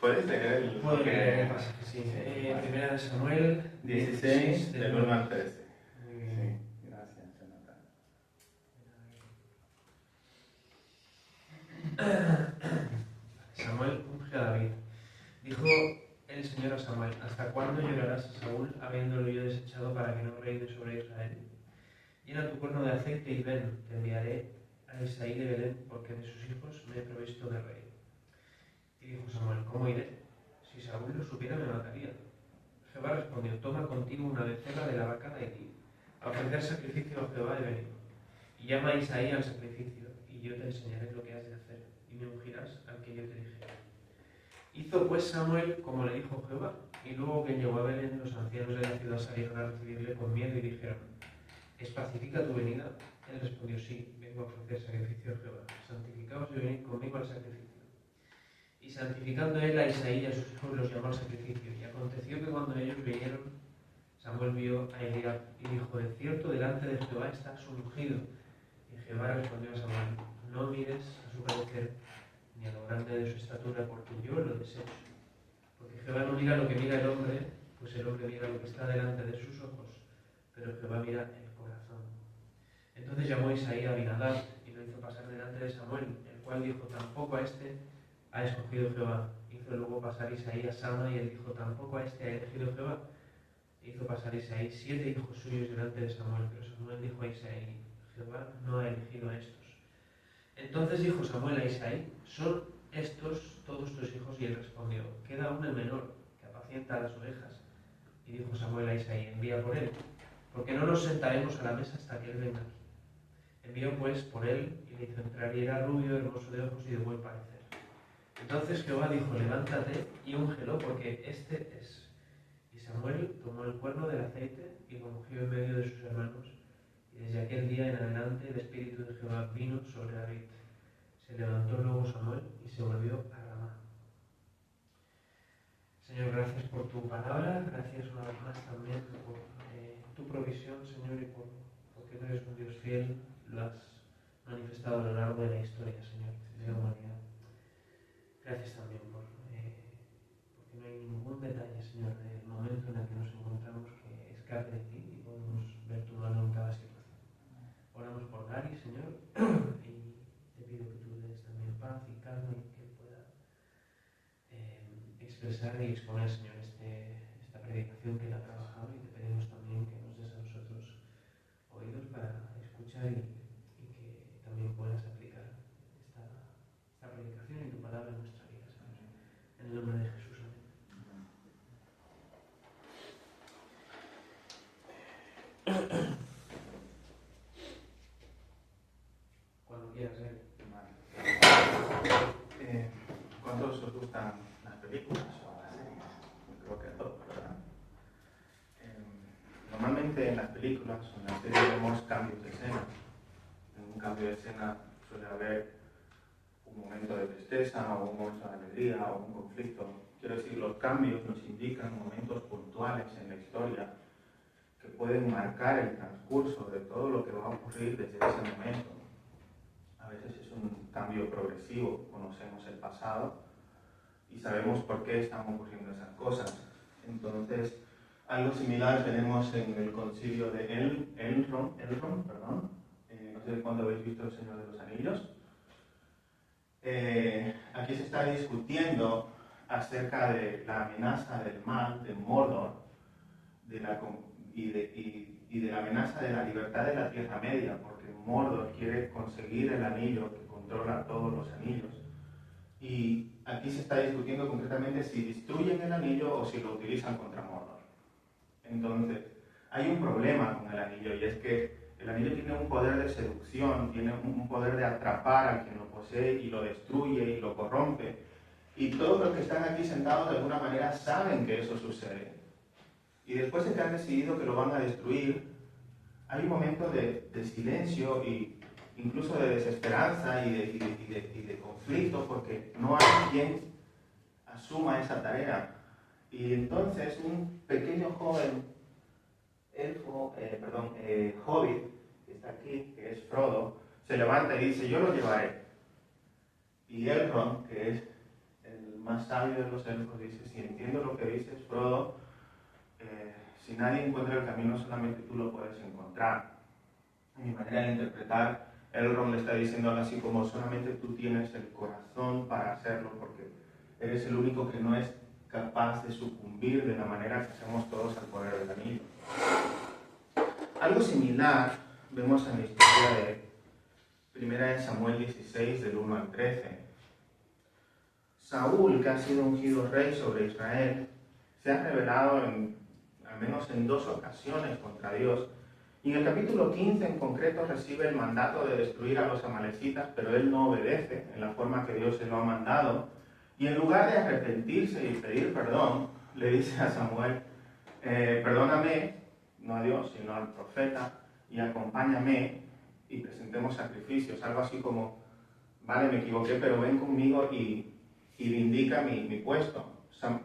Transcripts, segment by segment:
¿Puedes leer el pasaje? Sí. Primera de Samuel 16, del 1 al 13? Muy bien. Sí, gracias, Jonathan. Samuel unge a David. Dijo el Señor a Samuel: ¿hasta cuándo llorarás a Saúl, habiéndolo yo desechado para que no reine sobre Israel? Llena tu cuerno de aceite y ven, te enviaré a Isaí de Belén, porque de sus hijos me he provisto de rey. Y dijo Samuel: ¿cómo iré? Si Saúl lo supiera, me mataría. Jehová respondió: toma contigo una becerra de la vaca de Elí, a ofrecer sacrificio a Jehová he venido. Y llama a Isaí al sacrificio, y yo te enseñaré lo que has de hacer, y me ungirás al que yo te dijera. Hizo pues Samuel como le dijo Jehová, y luego que llegó a Belén, los ancianos de la ciudad salieron a recibirle con miedo y dijeron: ¿es pacífica tu venida? Él respondió: sí, vengo a ofrecer sacrificio a Jehová. Santificaos y venid conmigo al sacrificio. Y santificando él a Isaí y a sus hijos, los llamó al sacrificio. Y aconteció que cuando ellos vinieron, Samuel vio a Eliab y dijo: de cierto, delante de Jehová está su ungido. Y Jehová respondió a Samuel: no mires a su parecer, ni a lo grande de su estatura, porque yo lo desecho. Porque Jehová no mira lo que mira el hombre, pues el hombre mira lo que está delante de sus ojos, pero Jehová mira el corazón. Entonces llamó Isaí a Abinadab y lo hizo pasar delante de Samuel, el cual dijo: tampoco a este ha escogido Jehová. Hizo luego pasar Isaí a Sama, y él dijo: tampoco a este ha elegido Jehová. Hizo pasar Isaí 7 hijos suyos delante de Samuel, pero Samuel dijo a Isaí: Jehová no ha elegido a estos. Entonces dijo Samuel a Isaí: ¿son estos todos tus hijos? Y él respondió: queda aún el menor, que apacienta las ovejas. Y dijo Samuel a Isaí: envía por él, porque no nos sentaremos a la mesa hasta que él venga aquí. Envió pues por él, y le hizo entrar, y era rubio, hermoso de ojos y de buen parecer. Entonces Jehová dijo: levántate y úngelo, porque este es. Y Samuel tomó el cuerno del aceite y lo ungió en medio de sus hermanos, y desde aquel día en adelante el espíritu de Jehová vino sobre David. Se levantó luego Samuel y se volvió a Ramá. Señor, gracias por tu palabra, gracias una vez más también por tu provisión, Señor, y porque tú eres un Dios fiel, lo has manifestado a lo largo de la historia, Señor, de la humanidad. Gracias también porque no hay ningún detalle, Señor, del momento en el que nos encontramos que escape de ti y podemos ver tu mano en cada situación. Oramos por Gary, Señor, y te pido que tú le des también paz y calma y que pueda expresar y exponer, Señor, esta predicación que él ha trabajado, y te pedimos también que nos des a nosotros oídos para escuchar y que también puedas aplicar esta predicación y tu palabra en nuestra vida, Señor. En el nombre de Jesús, amén. Cuando quieras, ¿Cuántos os gustan las películas o las series? Yo creo que a todos, ¿verdad? Normalmente en las películas o en las series vemos cambios de escena. En un cambio de escena suele haber un momento de tristeza o un momento de alegría o un conflicto. Quiero decir, los cambios nos indican momentos puntuales en la historia que pueden marcar el transcurso de todo lo que va a ocurrir desde ese momento. A veces es un cambio progresivo, conocemos el pasado y sabemos por qué están ocurriendo esas cosas. Entonces, algo similar tenemos en el concilio de Elrond, no sé cuándo habéis visto El Señor de los Anillos. Aquí se está discutiendo acerca de la amenaza del mal, de Mordor, y de la amenaza de la libertad de la Tierra Media, porque Mordor quiere conseguir el anillo que controla todos los anillos. Y aquí se está discutiendo concretamente si destruyen el anillo o si lo utilizan contra Mordor. Entonces, hay un problema con el anillo, y es que el anillo tiene un poder de seducción, tiene un poder de atrapar a quien lo posee y lo destruye y lo corrompe. Y todos los que están aquí sentados de alguna manera saben que eso sucede. Y después de que han decidido que lo van a destruir, hay un momento de silencio e incluso de desesperanza y de conflicto, porque no hay quien asuma esa tarea. Y entonces un pequeño joven, hobbit, que está aquí, que es Frodo, se levanta y dice: yo lo llevaré. Y Elrond, que es el más sabio de los elfos, dice, si entiendo lo que dices, Frodo, si nadie encuentra el camino, solamente tú lo puedes encontrar. En mi manera de interpretar, Elrond le está diciendo algo así como, solamente tú tienes el corazón para hacerlo, porque eres el único que no es capaz de sucumbir de la manera que hacemos todos al poder del anillo. Algo similar vemos en la historia de 1 Samuel 16, del 1 al 13. Saúl, que ha sido ungido rey sobre Israel, se ha rebelado al menos en 2 ocasiones contra Dios. Y en el capítulo 15 en concreto recibe el mandato de destruir a los amalecitas, pero él no obedece en la forma que Dios se lo ha mandado. Y en lugar de arrepentirse y pedir perdón, le dice a Samuel, perdóname, no a Dios, sino al profeta, y acompáñame y presentemos sacrificios. Algo así como, vale, me equivoqué, pero ven conmigo y vindica mi puesto.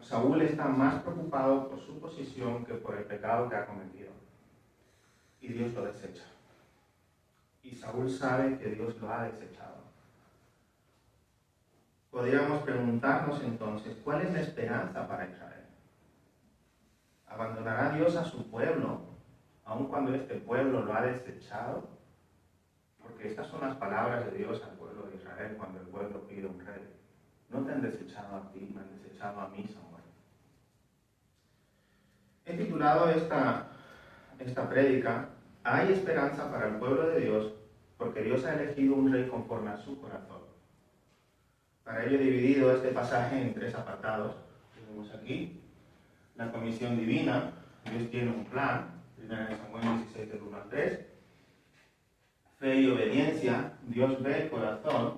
Saúl está más preocupado por su posición que por el pecado que ha cometido. Y Dios lo desecha. Y Saúl sabe que Dios lo ha desechado. Podríamos preguntarnos entonces, ¿cuál es la esperanza para Israel? ¿Abandonará Dios a su pueblo, aun cuando este pueblo lo ha desechado? Porque estas son las palabras de Dios al pueblo de Israel cuando el pueblo pide un rey. No te han desechado a ti, me han desechado a mí, Samuel. He titulado esta prédica, ¿hay esperanza para el pueblo de Dios? Porque Dios ha elegido un rey conforme a su corazón. Para ello he dividido este pasaje en 3 apartados. Tenemos aquí la comisión divina. Dios tiene un plan. 1 Samuel 16, del 1 al 3. Fe y obediencia. Dios ve el corazón.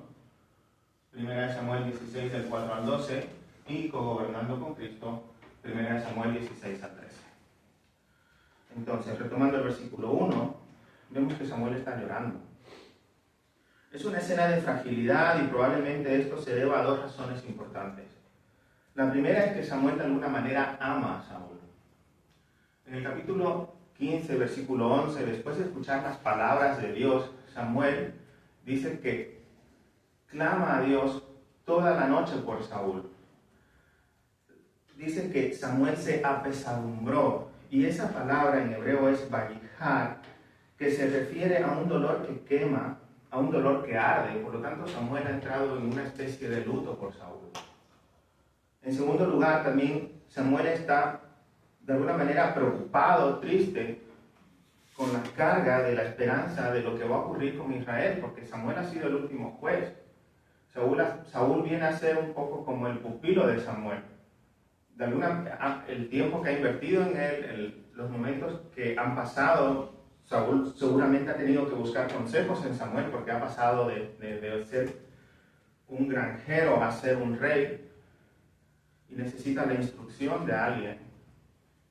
1 Samuel 16, del 4 al 12. Y cogobernando con Cristo. 1 Samuel 16 al 13. Entonces, retomando el versículo 1, vemos que Samuel está llorando. Es una escena de fragilidad y probablemente esto se deba a 2 razones importantes. La primera es que Samuel de alguna manera ama a Saúl. En el capítulo 15, versículo 11, después de escuchar las palabras de Dios, Samuel dice que clama a Dios toda la noche por Saúl. Dice que Samuel se apesadumbró, y esa palabra en hebreo es vayijar, que se refiere a un dolor que quema, a un dolor que arde. Por lo tanto, Samuel ha entrado en una especie de luto por Saúl. En segundo lugar, también Samuel está de alguna manera preocupado, triste, con la carga de la esperanza de lo que va a ocurrir con Israel, porque Samuel ha sido el último juez. Saúl viene a ser un poco como el pupilo de Samuel. El tiempo que ha invertido en él, los momentos que han pasado, Saúl seguramente ha tenido que buscar consejos en Samuel, porque ha pasado de ser un granjero a ser un rey, y necesita la instrucción de alguien.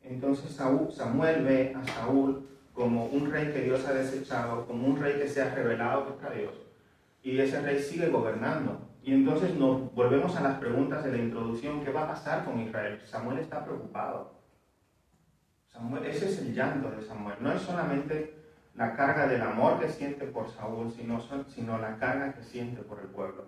Entonces Samuel ve a Saúl como un rey que Dios ha desechado, como un rey que se ha rebelado contra Dios, y ese rey sigue gobernando. Y entonces nos volvemos a las preguntas de la introducción. ¿Qué va a pasar con Israel? Samuel está preocupado. Ese es el llanto de Samuel. No es solamente la carga del amor que siente por Saúl, sino la carga que siente por el pueblo.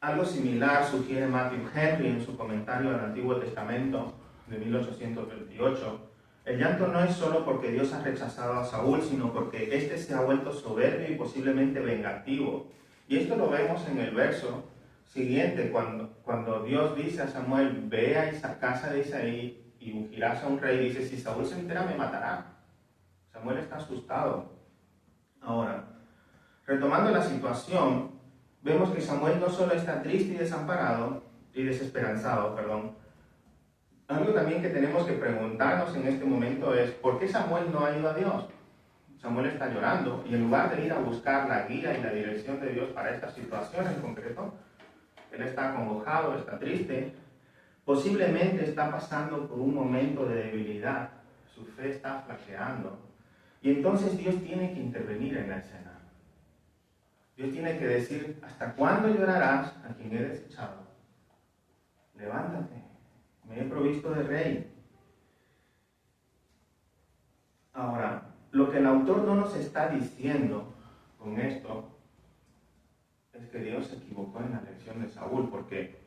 Algo similar sugiere Matthew Henry en su comentario al Antiguo Testamento de 1828. El llanto no es solo porque Dios ha rechazado a Saúl, sino porque éste se ha vuelto soberbio y posiblemente vengativo. Y esto lo vemos en el verso siguiente, cuando Dios dice a Samuel, ve a casa de Isaí y ungirás a un rey. Dice, si Saúl se entera me matará. Samuel está asustado. Ahora, retomando la situación, vemos que Samuel no solo está triste y desesperanzado, Algo también que tenemos que preguntarnos en este momento es, ¿por qué Samuel no ha ido a Dios? Samuel está llorando, y en lugar de ir a buscar la guía y la dirección de Dios para esta situación en concreto, él está acongojado, está triste, posiblemente está pasando por un momento de debilidad, su fe está flaqueando, y entonces Dios tiene que intervenir en la escena. Dios tiene que decir, ¿hasta cuándo llorarás a quien he desechado? Levántate, me he provisto de rey. Ahora, lo que el autor no nos está diciendo con esto es que Dios se equivocó en la elección de Saúl, porque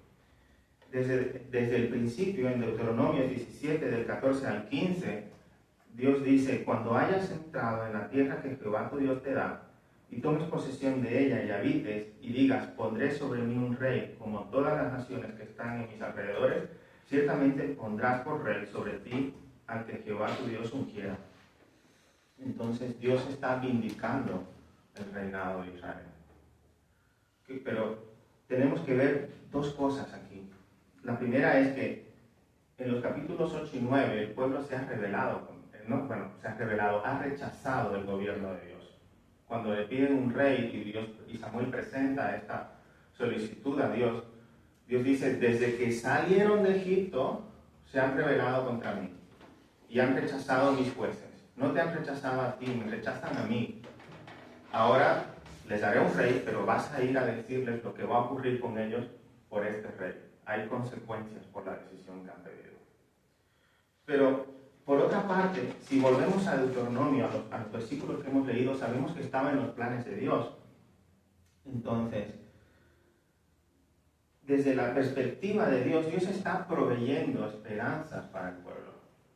desde el principio, en Deuteronomio 17, del 14 al 15, Dios dice: cuando hayas entrado en la tierra que Jehová tu Dios te da, y tomes posesión de ella y habites, y digas: pondré sobre mí un rey, como todas las naciones que están en mis alrededores, ciertamente pondrás por rey sobre ti al que Jehová tu Dios ungiera. Entonces Dios está vindicando el reinado de Israel. Pero tenemos que ver dos cosas aquí. La primera es que en los capítulos 8 y 9 el pueblo se ha rebelado, ha rechazado el gobierno de Dios. Cuando le piden un rey y Samuel presenta esta solicitud a Dios, Dios dice: desde que salieron de Egipto se han rebelado contra mí y han rechazado mis jueces. No te han rechazado a ti, me rechazan a mí. Ahora les daré un rey, pero vas a ir a decirles lo que va a ocurrir con ellos por este rey. Hay consecuencias por la decisión que han pedido. Pero, por otra parte, si volvemos a Deuteronomio, a los versículos que hemos leído, sabemos que estaba en los planes de Dios. Entonces, desde la perspectiva de Dios, Dios está proveyendo esperanzas para el pueblo,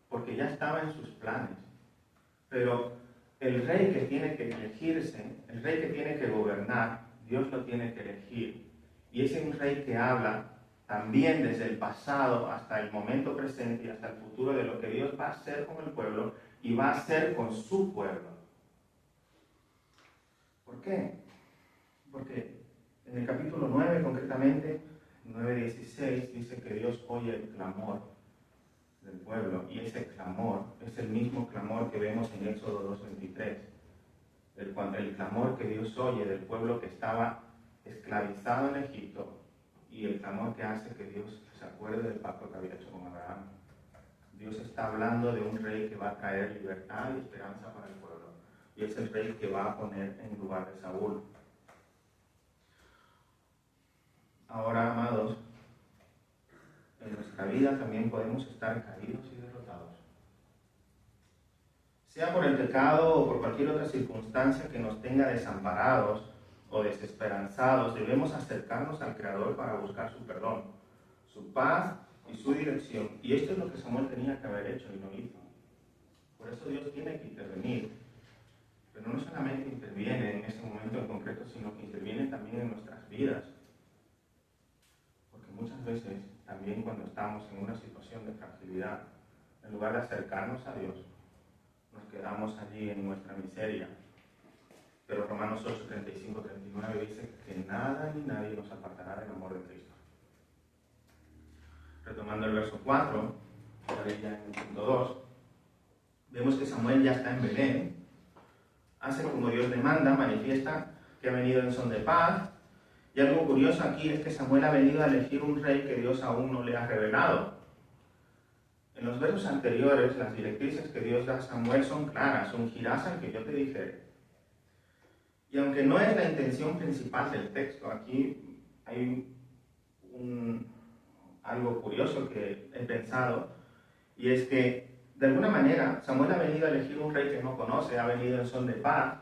porque ya estaba en sus planes. Pero el rey que tiene que elegirse, el rey que tiene que gobernar, Dios lo tiene que elegir. Y es un rey que habla también desde el pasado hasta el momento presente y hasta el futuro de lo que Dios va a hacer con el pueblo y va a hacer con su pueblo. ¿Por qué? Porque en el capítulo 9, concretamente, 9:16, dice que Dios oye el clamor del pueblo, y ese clamor es el mismo clamor que vemos en Éxodo 2:23, el clamor que Dios oye del pueblo que estaba esclavizado en Egipto, y el clamor que hace que Dios se acuerde del pacto que había hecho con Abraham. Dios está hablando de un rey que va a traer libertad y esperanza para el pueblo, y es el rey que va a poner en lugar de Saúl. Ahora, amados, en nuestra vida también podemos estar caídos y derrotados. Sea por el pecado o por cualquier otra circunstancia que nos tenga desamparados o desesperanzados, debemos acercarnos al Creador para buscar su perdón, su paz y su dirección. Y esto es lo que Samuel tenía que haber hecho y no hizo. Por eso Dios tiene que intervenir. Pero no solamente interviene en ese momento en concreto, sino que interviene también en nuestras vidas. Porque muchas veces, también cuando estamos en una situación de fragilidad, en lugar de acercarnos a Dios, nos quedamos allí en nuestra miseria. Pero Romanos 8, 35, 39 dice que nada ni nadie nos apartará del amor de Cristo. Retomando el verso 4, ya en el punto 2, vemos que Samuel ya está en Belén, hace como Dios le manda, manifiesta que ha venido en son de paz. Y algo curioso aquí es que Samuel ha venido a elegir un rey que Dios aún no le ha revelado. En los versos anteriores, las directrices que Dios da a Samuel son claras: ungirás al que yo te dijere. Y aunque no es la intención principal del texto, aquí hay algo curioso que he pensado, y es que de alguna manera Samuel ha venido a elegir un rey que no conoce, ha venido en son de paz,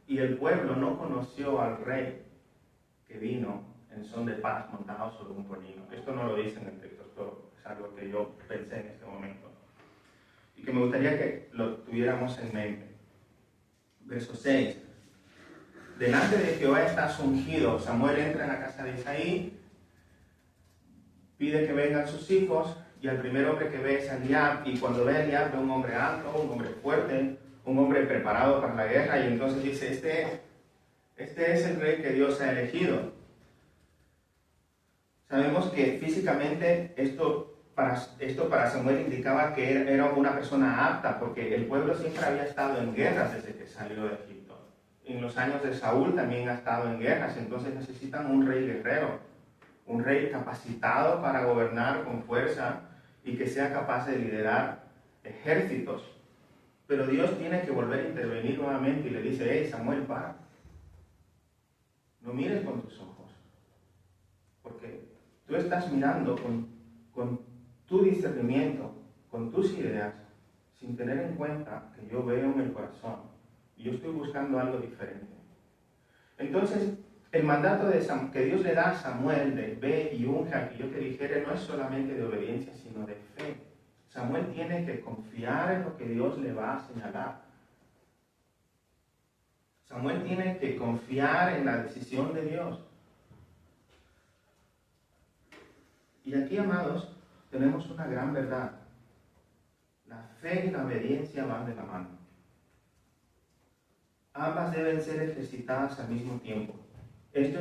y el pueblo no conoció al rey que vino en son de paz montado sobre un pollino. Esto no lo dice en el texto, esto es algo que yo pensé en este momento y que me gustaría que lo tuviéramos en mente. Verso 6. Delante de Jehová estás ungido. Samuel entra en la casa de Isaí, pide que vengan sus hijos, y al primer hombre que ve es Eliab, y cuando ve a Eliab ve un hombre alto, un hombre fuerte, un hombre preparado para la guerra, y entonces dice: este es el rey que Dios ha elegido. Sabemos que físicamente esto para Samuel indicaba que era una persona apta, porque el pueblo siempre había estado en guerras desde que salió de Egipto. En los años de Saúl también ha estado en guerras, entonces necesitan un rey guerrero, un rey capacitado para gobernar con fuerza y que sea capaz de liderar ejércitos. Pero Dios tiene que volver a intervenir nuevamente y le dice: hey, Samuel, para. No mires con tus ojos, porque tú estás mirando con tu discernimiento, con tus ideas, sin tener en cuenta que yo veo en el corazón y yo estoy buscando algo diferente. Entonces, El mandato que Dios le da a Samuel de ve y unge al que yo te dijere no es solamente de obediencia, sino de fe. Samuel tiene que confiar en lo que Dios le va a señalar. Samuel tiene que confiar en la decisión de Dios. Y aquí, amados, tenemos una gran verdad. La fe y la obediencia van de la mano. Ambas deben ser ejercitadas al mismo tiempo. Esto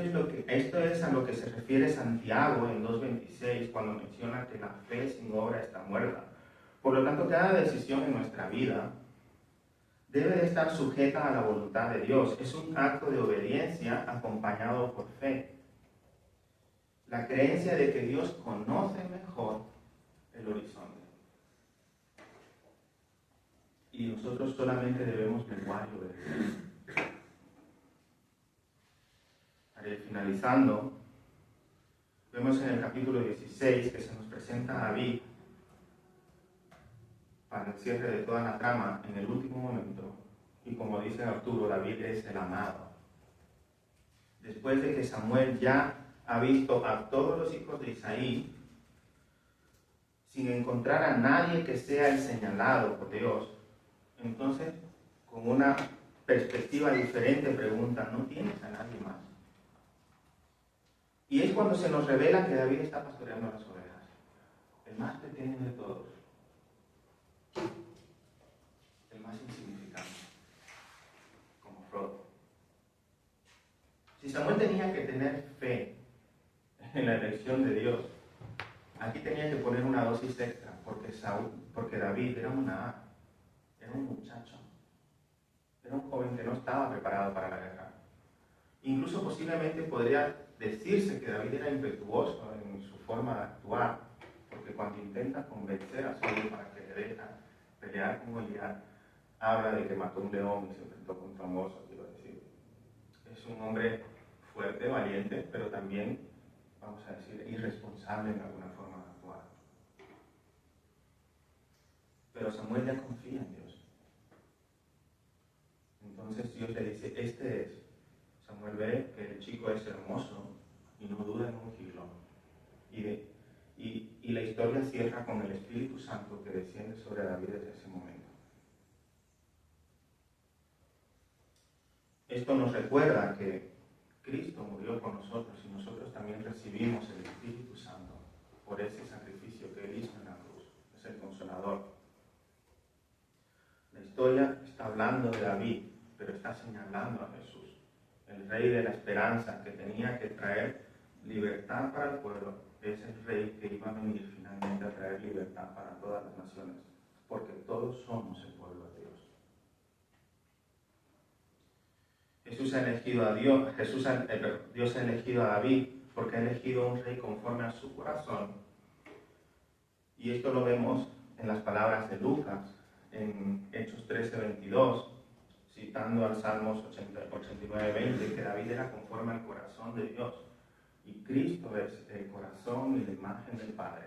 es a lo que se refiere Santiago en 2.26 cuando menciona que la fe sin obra está muerta. Por lo tanto, cada decisión en nuestra vida debe de estar sujeta a la voluntad de Dios. Es un acto de obediencia acompañado por fe. La creencia de que Dios conoce mejor el horizonte. Y nosotros solamente debemos menguar y obedecer. Finalizando, vemos en el capítulo 16 que se nos presenta a David para el cierre de toda la trama en el último momento. Y como dice Arturo, David es el amado. Después de que Samuel ya ha visto a todos los hijos de Isaí, sin encontrar a nadie que sea el señalado por Dios, entonces, con una perspectiva diferente, pregunta, ¿no tienes a nadie más? Y es cuando se nos revela que David está pastoreando las ovejas, el más pequeño de todos, el más insignificante, como Frodo. Si Samuel tenía que tener fe en la elección de Dios, aquí tenía que poner una dosis extra, porque David era un muchacho, era un joven que no estaba preparado para la guerra. Incluso posiblemente podría decirse que David era impetuoso en su forma de actuar, porque cuando intenta convencer a Saúl para que le deje pelear con Goliat, habla de que mató un león y se enfrentó contra un oso, quiero decir. Es un hombre fuerte, valiente, pero también, vamos a decir, irresponsable en alguna forma de actuar. Pero Samuel ya confía en Dios. Entonces Dios le dice, este es. Samuel ve que el chico es hermoso y no duda en ungirlo. Y la historia cierra con el Espíritu Santo que desciende sobre David desde ese momento. Esto nos recuerda que Cristo murió por nosotros y nosotros también recibimos el Espíritu Santo por ese sacrificio que Él hizo en la cruz. Es el Consolador. La historia está hablando de David, pero está señalando a Jesús, el Rey de la esperanza que tenía que traer libertad para el pueblo. Es el Rey que iba a venir finalmente a traer libertad para todas las naciones, porque todos somos el pueblo de Dios. Dios ha elegido a David porque ha elegido un rey conforme a su corazón. Y esto lo vemos en las palabras de Lucas, en Hechos 13:22, citando al Salmos 89:20, que David era conforme al corazón de Dios. Y Cristo es el corazón y la imagen del Padre.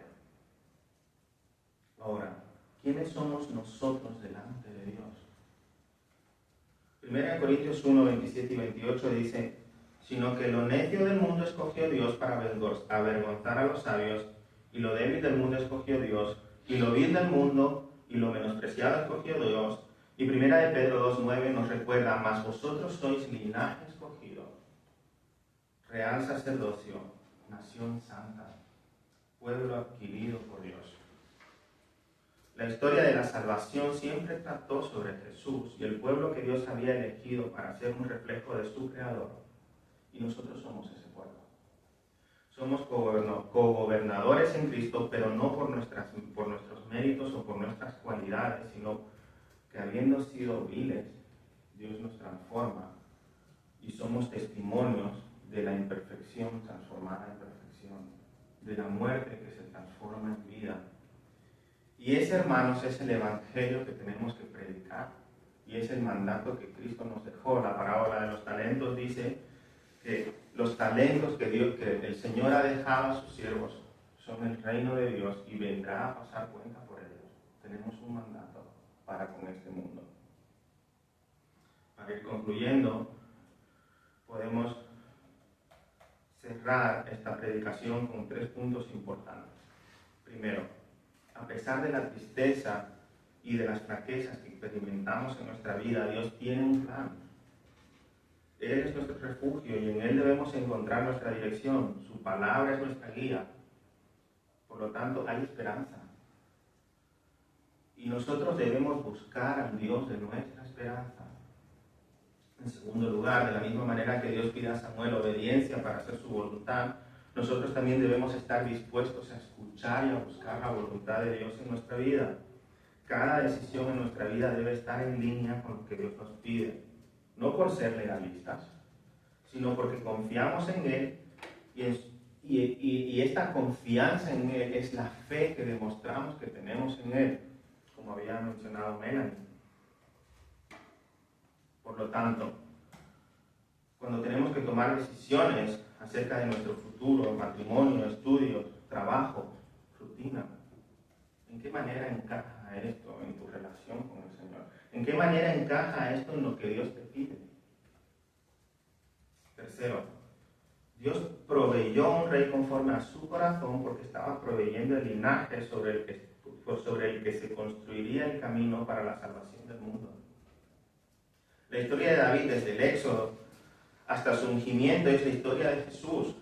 Ahora, ¿quiénes somos nosotros delante de Dios? 1 Corintios 1:27 y 28 dice, sino que lo necio del mundo escogió Dios para avergonzar a los sabios, y lo débil del mundo escogió Dios, y lo vil del mundo y lo menospreciado escogió Dios. Y 1 Pedro 2:9 nos recuerda, mas vosotros sois linaje escogido, real sacerdocio, nación santa, pueblo adquirido por Dios. La historia de la salvación siempre trató sobre Jesús y el pueblo que Dios había elegido para ser un reflejo de su Creador. Y nosotros somos ese pueblo. Somos cogobernadores en Cristo, pero no por nuestros méritos o por nuestras cualidades, sino que habiendo sido viles, Dios nos transforma y somos testimonios de la imperfección transformada en perfección, de la muerte que se transforma en vida. Y ese, hermanos, es el evangelio que tenemos que predicar y es el mandato que Cristo nos dejó. La parábola de los talentos dice que los talentos que el Señor ha dejado a sus siervos son el reino de Dios y vendrá a pasar cuenta por ellos. Tenemos un mandato para con este mundo. Para ir concluyendo, podemos cerrar esta predicación con 3 puntos importantes. Primero, a pesar de la tristeza y de las flaquezas que experimentamos en nuestra vida, Dios tiene un plan. Él es nuestro refugio y en Él debemos encontrar nuestra dirección. Su palabra es nuestra guía. Por lo tanto, hay esperanza. Y nosotros debemos buscar al Dios de nuestra esperanza. En segundo lugar, de la misma manera que Dios pide a Samuel obediencia para hacer su voluntad, nosotros también debemos estar dispuestos a escuchar y a buscar la voluntad de Dios en nuestra vida. Cada decisión en nuestra vida debe estar en línea con lo que Dios nos pide. No por ser legalistas, sino porque confiamos en Él y esta confianza en Él es la fe que demostramos que tenemos en Él, como había mencionado Melanie. Por lo tanto, cuando tenemos que tomar decisiones acerca de nuestro futuro, matrimonio, estudios, trabajo, rutina, ¿en qué manera encaja esto en tu relación con el Señor? ¿En qué manera encaja esto en lo que Dios te pide? Tercero, Dios proveyó un rey conforme a su corazón porque estaba proveyendo el linaje sobre el que se construiría el camino para la salvación del mundo. La historia de David desde el Éxodo hasta su ungimiento es la historia de Jesús.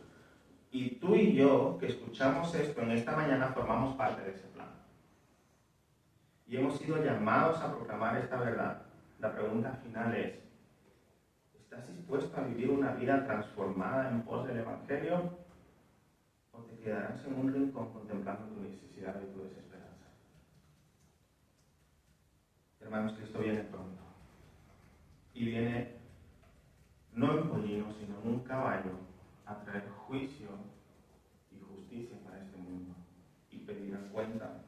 Y tú y yo, que escuchamos esto en esta mañana, formamos parte de ese plan. Y hemos sido llamados a proclamar esta verdad. La pregunta final es, ¿estás dispuesto a vivir una vida transformada en pos del Evangelio? ¿O te quedarás en un rincón contemplando tu necesidad y tu desesperanza? Hermanos, Cristo viene pronto. Y viene no en pollino, sino en un caballo a traer juicio y justicia para este mundo. Y pedirá cuenta